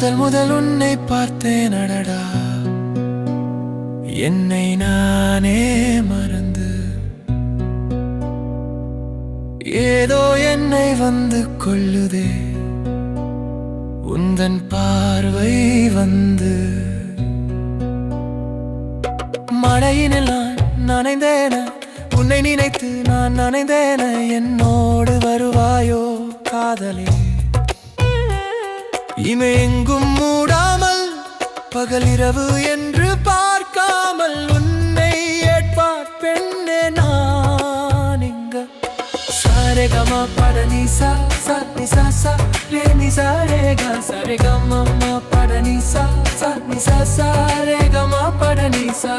முதல் உன்னை பார்த்தேன் அடடா, என்னை நானே மறந்து ஏதோ என்னை வந்து கொள்ளுதே உந்தன் பார்வை வந்து. மழையினில் நான் நனைந்தேன, உன்னை நினைத்து நான் நனைந்தேன, என்னோடு வருவாயோ காதலே. இமையெங்கும் மூடாமல் பகலிரவு என்று பார்க்காமல் உன்னை ஏற்பார் பெண்ணே நான் இங்க. சாரேகமா படனிசா சா சா ரே நிசா ரேகா, சாரேகமா படனிசா சா நிசா சாரேகமா படனிசா.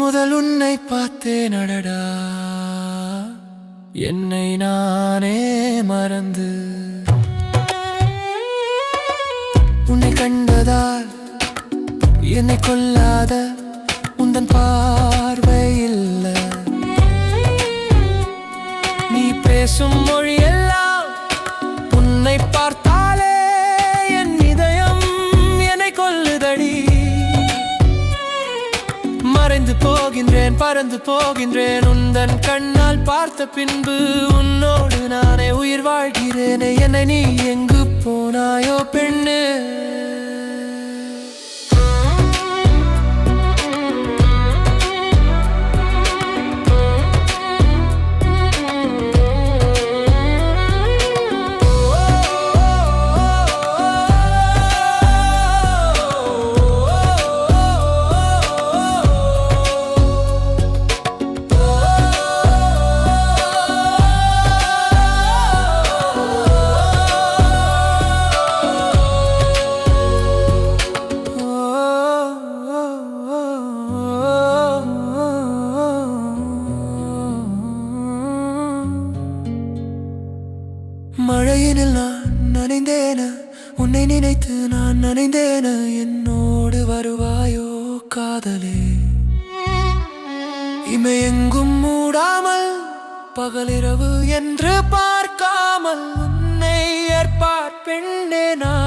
முதல் உன்னை பார்த்தேன் அடடா, என்னை நானே மறந்து. உன்னை கண்டதால் என்னை கொல்லாத உந்தன் பார்வை இல்ல. நீ பேசும் மொழியெல்லாம் உன்னை பார்த்தாலே என் இதயம் என்னை கொல்லுதடி. மறைந்து போகின்றேன் பறந்து போகின்றேன் உந்தன் கண்ணால் பார்த்த பின்பு, உன்னோடு நானே உயிர் வாழ்கிறேனே. என்னை நீ எங்கு போனாயோ பெண்ணு. மழையினில் நான் நனைந்தேன, உன்னை நினைத்து நான் நனைந்தேன, என்னோடு வருவாயோ காதலே. இமையெங்கும் மூடாமல் பகலிரவு என்று பார்க்காமல் உன்னை ஏற்பார் பெண்ணே நான்.